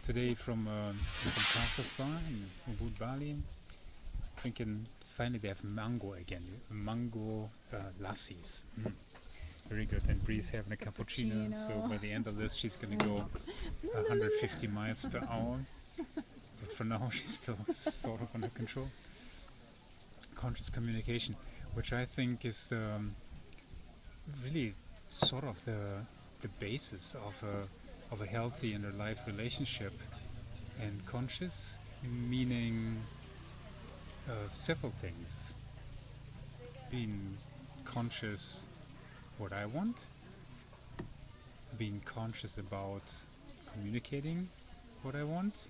today from Casas Bar in Ubud, Bali, drinking. Finally, they have mango again. Mango lassis. Very good. And Bree's having a cappuccino. So by the end of this, she's going to go 150 miles per hour. But for now, she's still sort of under control. Conscious communication, which I think is really sort of the basis of a healthy and alive relationship. And conscious meaning several things. Being conscious what I want, being conscious about communicating what I want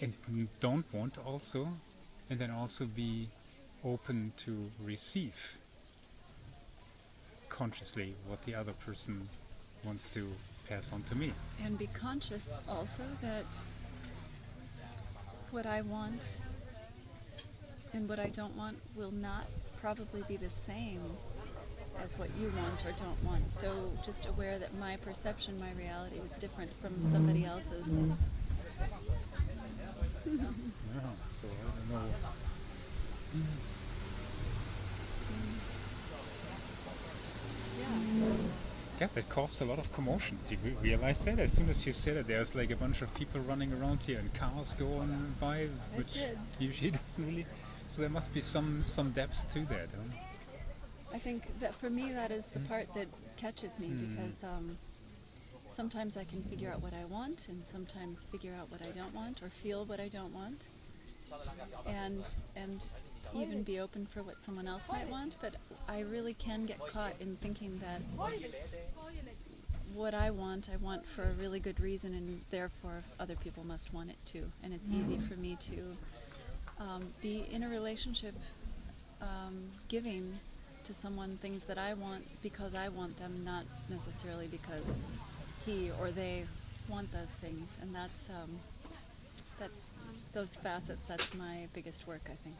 and don't want also, and then also be open to receive consciously what the other person wants to pass on to me. And be conscious also that what I want and what I don't want will not probably be the same as what you want or don't want. So just aware that my perception, my reality is different from somebody else's. Yeah, so I don't know. Yeah, that caused a lot of commotion. Did you realize that? As soon as you said it, there's like a bunch of people running around here and cars going by, which usually doesn't really. So there must be some depth to that. Huh? I think that for me that is the part that catches me because sometimes I can figure out what I want and sometimes figure out what I don't want or feel what I don't want and even be open for what someone else might want, but I really can get caught in thinking that what I want for a really good reason and therefore other people must want it too, and it's easy for me to be in a relationship giving to someone things that I want because I want them, not necessarily because he or they want those things. And that's those facets. That's my biggest work, I think.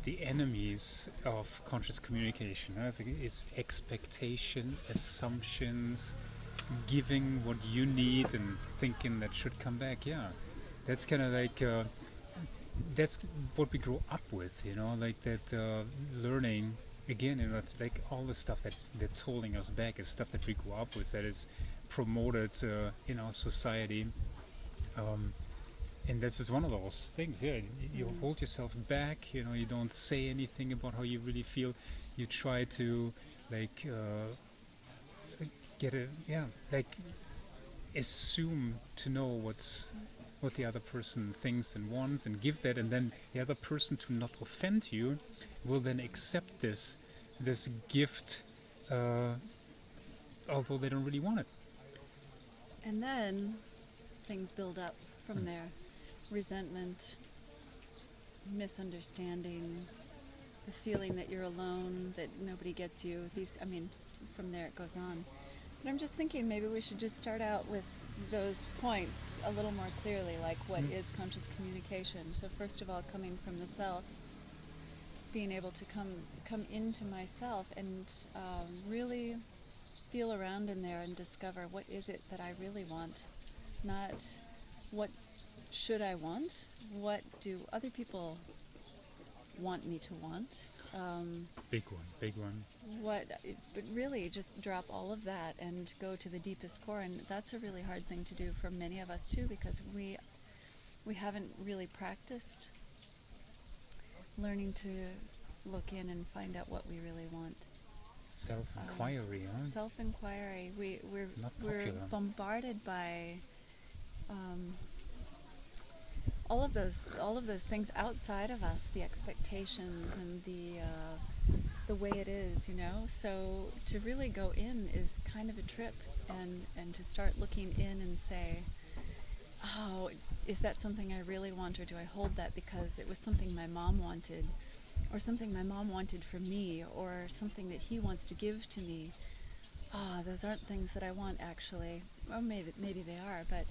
The enemies of conscious communication is expectation, assumptions, giving what you need and thinking that should come back. Yeah, that's kind of like that's what we grow up with, like that learning. Again, it's like all the stuff that's holding us back is stuff that we grew up with, that is promoted in our society, and this is one of those things. Yeah, you hold yourself back. You don't say anything about how you really feel. You try to like assume to know what the other person thinks and wants and give that, and then the other person, to not offend you, will then accept this gift, although they don't really want it. And then things build up from there. Resentment, misunderstanding, the feeling that you're alone, that nobody gets you. From there it goes on. But I'm just thinking maybe we should just start out with those points a little more clearly, like what is conscious communication. So first of all, coming from the self, being able to come into myself and really feel around in there and discover what is it that I really want, not what should I want, what do other people want me to want. Big one. But really just drop all of that and go to the deepest core, and that's a really hard thing to do for many of us too, because we haven't really practiced learning to look in and find out what we really want. Self-inquiry, huh? Self-inquiry. We're bombarded by all of those things outside of us, the expectations and the way it is, So to really go in is kind of a trip, and to start looking in and say, oh, is that something I really want, or do I hold that because it was something my mom wanted, or something my mom wanted for me, or something that he wants to give to me? Those aren't things that I want, actually. Or maybe they are, but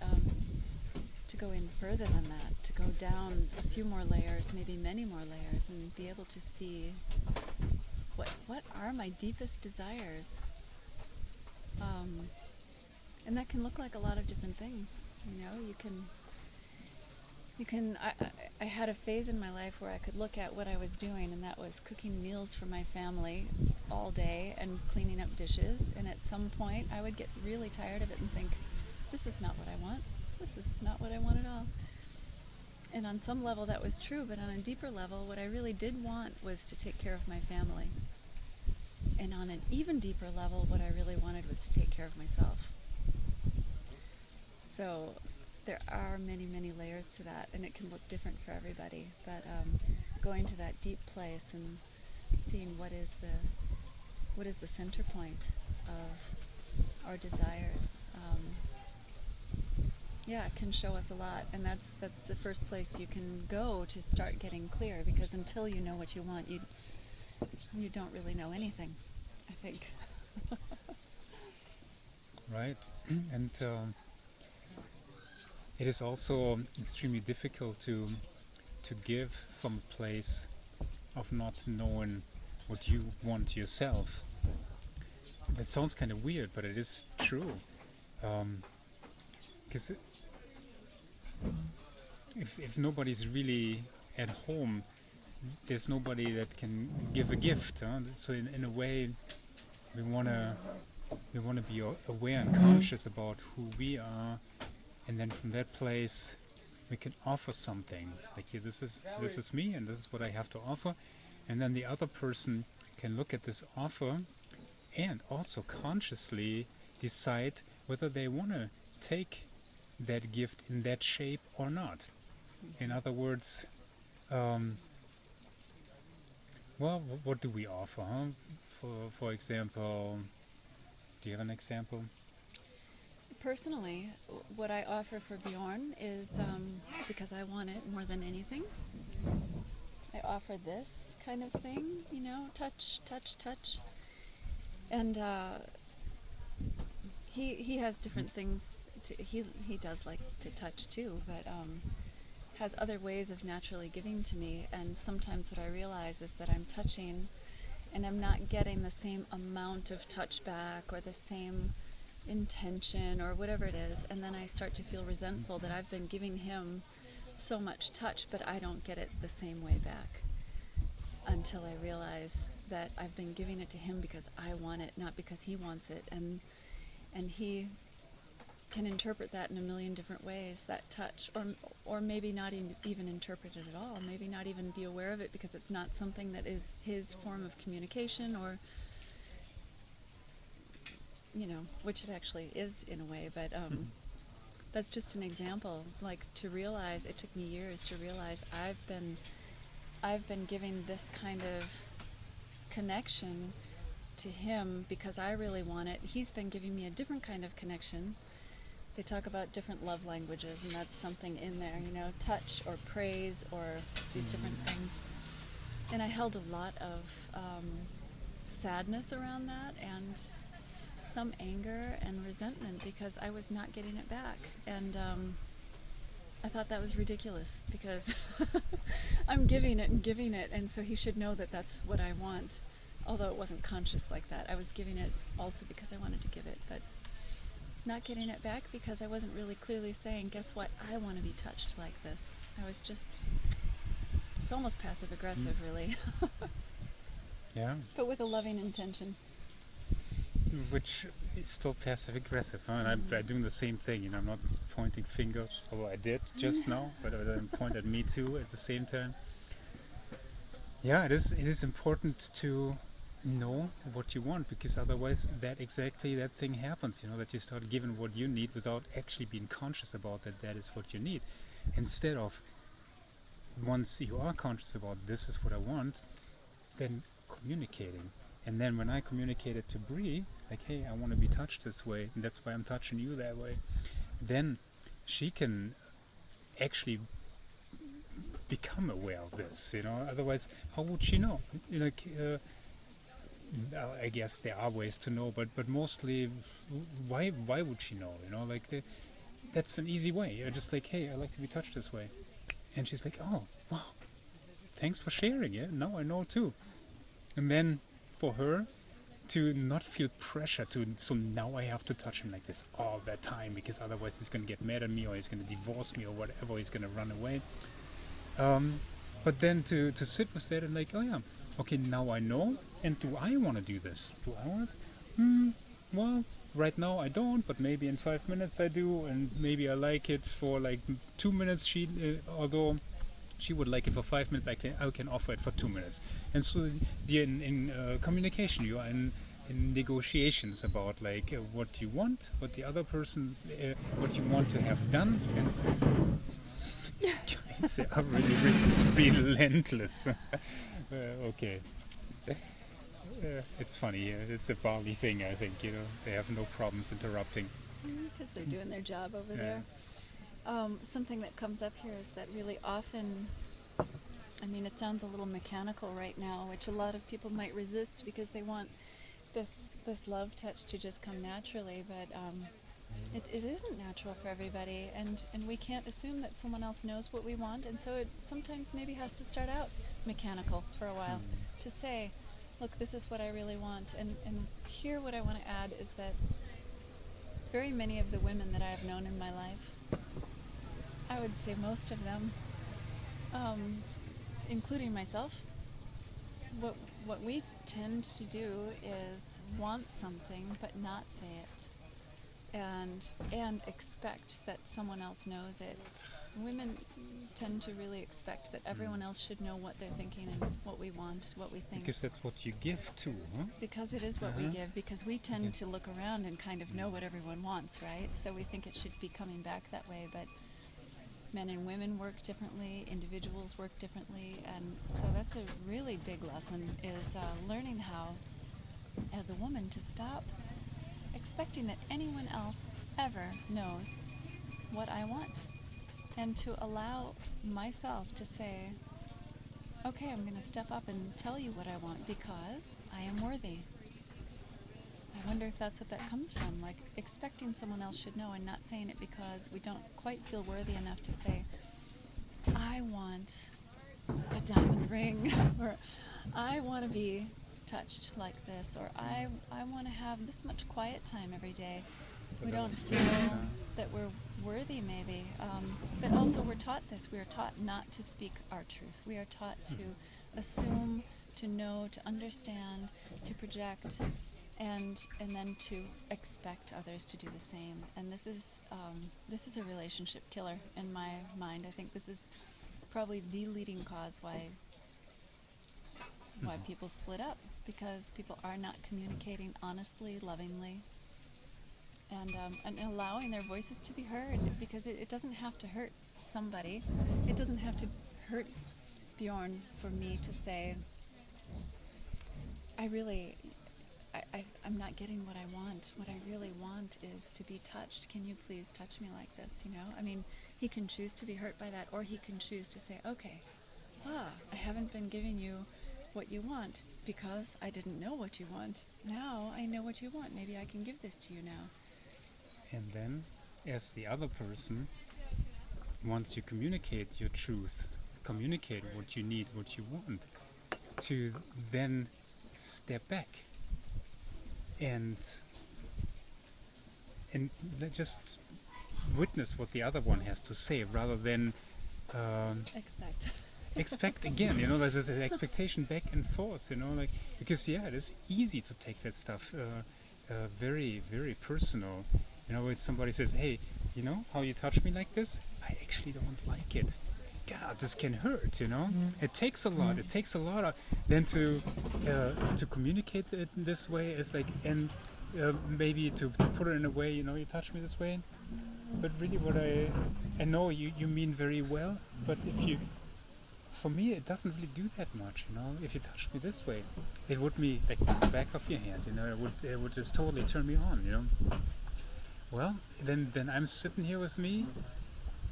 to go in further than that, to go down a few more layers, maybe many more layers, and be able to see what are my deepest desires, And that can look like a lot of different things. You know, I had a phase in my life where I could look at what I was doing, and that was cooking meals for my family all day and cleaning up dishes. And at some point, I would get really tired of it and think, this is not what I want. This is not what I want at all. And on some level, that was true. But on a deeper level, what I really did want was to take care of my family. And on an even deeper level, what I really wanted was to take care of myself. So there are many, many layers to that, and it can look different for everybody. But going to that deep place and seeing what is the center point of our desires, it can show us a lot. And that's the first place you can go to start getting clear, because until you know what you want, you don't really know anything, I think. Right. And it is also extremely difficult to give from a place of not knowing what you want yourself. That sounds kind of weird, but it is true. Because if nobody's really at home, there's nobody that can give a gift. So in a way, we wanna be aware and conscious about who we are, and then from that place, we can offer something. Like, here, this is me, and this is what I have to offer, and then the other person can look at this offer, and also consciously decide whether they wanna take that gift in that shape or not. In other words, what do we offer? For example, do you have an example? Personally, what I offer for Bjorn is, because I want it more than anything, I offer this kind of thing, you know, touch. And he has different things. He does like to touch too, but has other ways of naturally giving to me. And sometimes what I realize is that I'm touching and I'm not getting the same amount of touch back or the same intention or whatever it is, and then I start to feel resentful that I've been giving him so much touch, but I don't get it the same way back, until I realize that I've been giving it to him because I want it, not because he wants it. And he can interpret that in a million different ways, that touch, or maybe not even interpret it at all, maybe not even be aware of it because it's not something that is his form of communication, or which it actually is in a way, but that's just an example. Like, to realize, it took me years to realize I've been giving this kind of connection to him because I really want it. He's been giving me a different kind of connection. They talk about different love languages, and that's something in there, touch or praise or these different things. And I held a lot of sadness around that, and some anger and resentment because I was not getting it back. And I thought that was ridiculous because I'm giving it, and so he should know that that's what I want, although it wasn't conscious like that. I was giving it also because I wanted to give it, but not getting it back because I wasn't really clearly saying, guess what, I want to be touched like this. I was just, it's almost passive aggressive, really. Yeah. But with a loving intention. Which is still passive aggressive, huh? And I'm doing the same thing. I'm not pointing fingers, although I did just now, but I didn't point at me too at the same time. Yeah, it is important to know what you want, because otherwise that thing happens, that you start giving what you need without actually being conscious about that is what you need. Instead of, once you are conscious about this is what I want, then communicating. And then when I communicated to Brie, like, hey, I want to be touched this way, and that's why I'm touching you that way, then she can actually become aware of this, Otherwise, how would she know? I guess there are ways to know, but mostly, why would she know? That's an easy way. You're just like, hey, I like to be touched this way, and she's like, oh, wow, thanks for sharing it. Now I know too. And then for her, to not feel pressure to, so now I have to touch him like this all the time, because otherwise he's going to get mad at me, or he's going to divorce me, or whatever, he's going to run away. But then to sit with that and like, oh yeah, okay, now I know, and do I want to do this? Do I want it? Well, right now I don't, but maybe in 5 minutes I do, and maybe I like it for like 2 minutes. Although she would like it for 5 minutes, I can offer it for 2 minutes. And so in communication, you are in negotiations about like what you want, what the other person, what you want to have done. And guys, they are really relentless. Okay. It's funny. It's a Bali thing, I think. They have no problems interrupting. Because they're doing their job over there. Something that comes up here is that really often, I mean, it sounds a little mechanical right now, which a lot of people might resist because they want this love touch to just come naturally, but it isn't natural for everybody, and we can't assume that someone else knows what we want, and so it sometimes maybe has to start out mechanical for a while to say, look, this is what I really want. And here what I want to add is that very many of the women that I have known in my life, I would say most of them, including myself, what we tend to do is want something but not say it, and expect that someone else knows it. Women tend to really expect that everyone else should know what they're thinking and what we want, what we think. Because that's what you give too, huh? Because it is what we give, because we tend to look around and kind of know what everyone wants, right? So we think it should be coming back that way, but men and women work differently, individuals work differently, and so that's a really big lesson, is learning how, as a woman, to stop expecting that anyone else ever knows what I want, and to allow myself to say, okay, I'm going to step up and tell you what I want because I am worthy. I wonder if that's what that comes from, like expecting someone else should know and not saying it because we don't quite feel worthy enough to say, I want a diamond ring, or I want to be touched like this, or I want to have this much quiet time every day. We don't feel that we're worthy, maybe. But also we're taught this. We are taught not to speak our truth. We are taught to assume, to know, to understand, to project, and then to expect others to do the same. And this is a relationship killer in my mind. I think this is probably the leading cause why people split up, because people are not communicating honestly, lovingly, and allowing their voices to be heard, because it doesn't have to hurt somebody. It doesn't have to hurt Bjorn for me to say, I'm not getting what I want. What I really want is to be touched. Can you please touch me like this, I mean, he can choose to be hurt by that, or he can choose to say, okay, I haven't been giving you what you want because I didn't know what you want. Now I know what you want. Maybe I can give this to you now. And then, as the other person, once you communicate your truth, communicate what you need, what you want, to then step back and just witness what the other one has to say, rather than expect again. There's this expectation back and forth. Because it is easy to take that stuff very, very personal. When somebody says, hey, how you touch me like this, I actually don't like it. God, this can hurt, It takes a lot. It takes a lot then to communicate it this way, is like, and maybe to put it in a way, you touch me this way, but really what I know you mean very well, but for me it doesn't really do that much, If you touch me this way, it would be like the back of your hand, it would just totally turn me on, Well, then I'm sitting here with me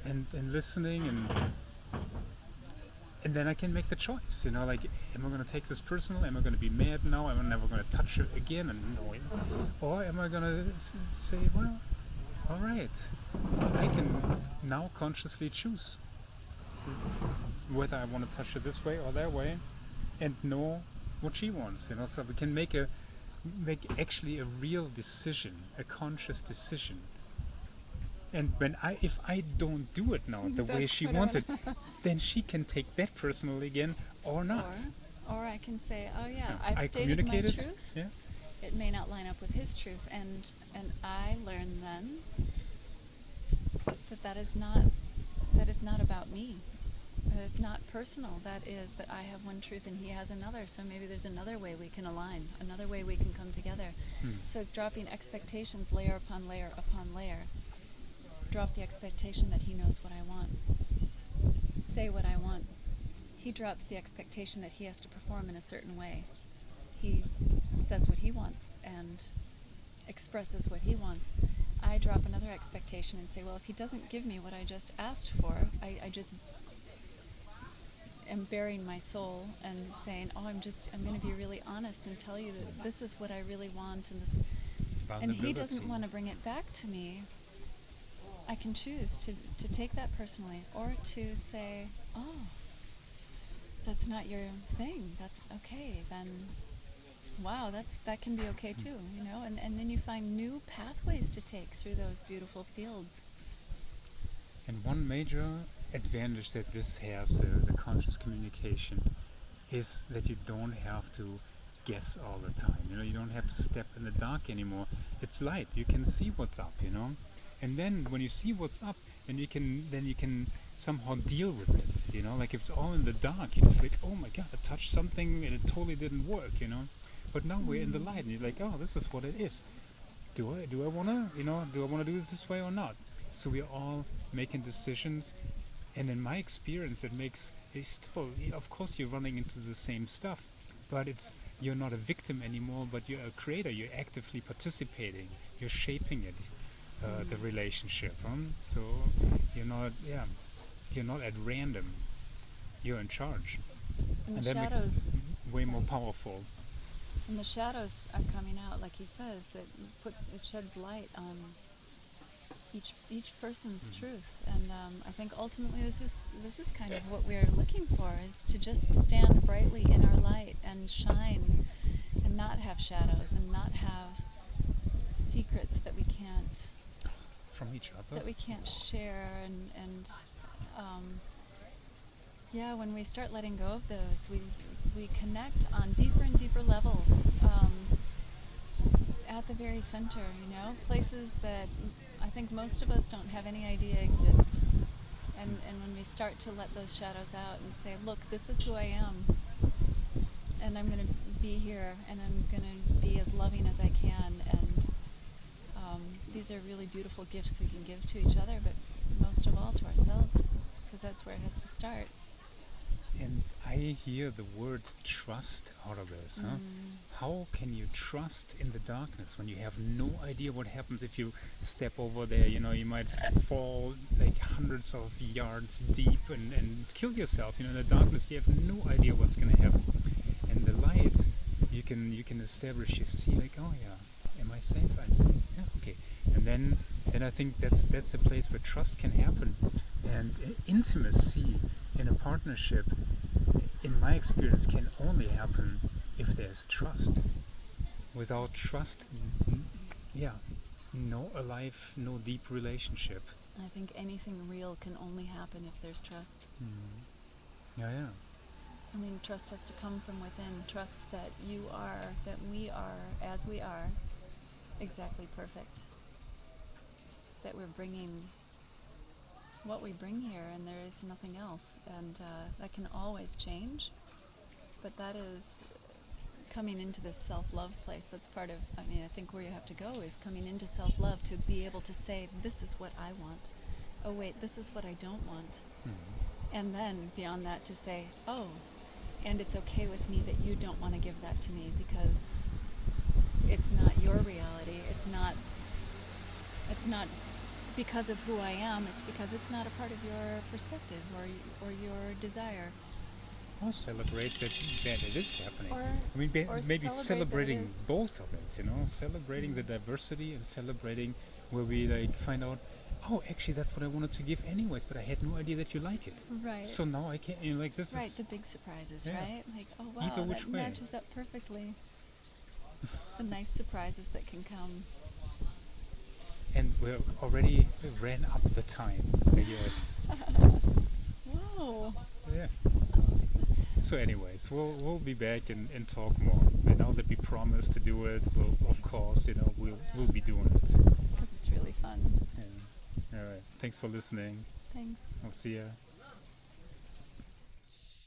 and listening, and then I can make the choice, like, am I going to take this personal? Am I going to be mad now? Am I never going to touch it again and annoy it? Or am I going to say, well, all right, I can now consciously choose whether I want to touch it this way or that way, and know what she wants, So we can make a make actually a real decision, a conscious decision. And if I don't do it now the way That's she what I wants it, wanna- then she can take that personally again or not. or I can say, oh yeah, Yeah, I've I stated my communicated. truth. Yeah. It may not line up with his truth, and I learn then that that is not about me. That it's not personal. That is that I have one truth and he has another. So maybe there's another way we can align, another way we can come together. So it's dropping expectations layer upon layer upon layer. Drop the expectation that he knows what I want. Say what I want. He drops the expectation that he has to perform in a certain way. He says what he wants and expresses what he wants. I drop another expectation and say, well, if he doesn't give me what I just asked for, I just am bearing my soul and saying, oh, I'm going to be really honest and tell you that this is what I really want, and he doesn't want to bring it back to me. I can choose to take that personally, or to say, oh, that's not your thing. That's okay. Then, wow, that can be okay too, you know. And then you find new pathways to take through those beautiful fields. And one major advantage that this has, the conscious communication, is that you don't have to guess all the time. You know, you don't have to step in the dark anymore. It's light. You can see what's up. You know, and then when you see what's up, then you can somehow deal with it. You know, like if it's all in the dark, you're just like, oh my God, I touched something and it totally didn't work. You know, but now we're in the light, and you're like, oh, this is what it is. Do I wanna do it this way or not? So we're all making decisions. And in my experience, it's still, of course, you're running into the same stuff, but you're not a victim anymore, but you're a creator. You're actively participating. You're shaping it, the relationship. So you're not at random. You're in charge, And and the that shadows, makes way more powerful. and the shadows are coming out, like he says. It sheds light on each person's truth, and I think ultimately this is kind of what we're looking for, is to just stand brightly in our light and shine, and not have shadows, and not have secrets that we can't From each other. share, and yeah, when we start letting go of those, we connect on deeper and deeper levels, at the very center, you know, places that I think most of us don't have any idea exist. And when we start to let those shadows out and say, look, this is who I am, and I'm going to be here, and I'm going to be as loving as I can, and these are really beautiful gifts we can give to each other, but most of all to ourselves, because that's where it has to start. And I hear the word trust out of this. Huh? How can you trust in the darkness when you have no idea what happens if you step over there? You know, you might fall like hundreds of yards deep and kill yourself. You know, in the darkness, you have no idea what's going to happen. And the light, you can establish. You see, like, oh yeah, am I safe? I'm safe. Yeah, okay. And then I think that's a place where trust can happen, and intimacy in a partnership, in my experience, can only happen if there's trust. Without trust, no alive, no deep relationship. I think anything real can only happen if there's trust. Yeah. I mean, trust has to come from within. Trust that we are, as we are, exactly perfect. That we're bringing what we bring here, and there is nothing else. And that can always change. But that is coming into this self-love place. That's part of, I think where you have to go is coming into self-love, to be able to say, this is what I want. Oh wait, this is what I don't want. And then beyond that to say, oh, and it's okay with me that you don't want to give that to me, because it's not your reality. It's not because of who I am. It's because it's not a part of your perspective or your desire. Or celebrate that it is happening. Or Maybe celebrating it both of it, you know, celebrating the diversity and celebrating where we like find out, oh, actually that's what I wanted to give anyways, but I had no idea that you like it. Right. So now I can't, this right, is... the big surprises, Yeah. right? Like, oh wow, Either which that way. matches up perfectly. The nice surprises that can come. And we already ran up the time, I guess. Whoa. Yeah. So anyways, we'll be back and talk more. And now that we promised to do it, we'll, of course, we'll be doing it. Because it's really fun. Yeah. All right. Thanks for listening. Thanks. I'll see ya.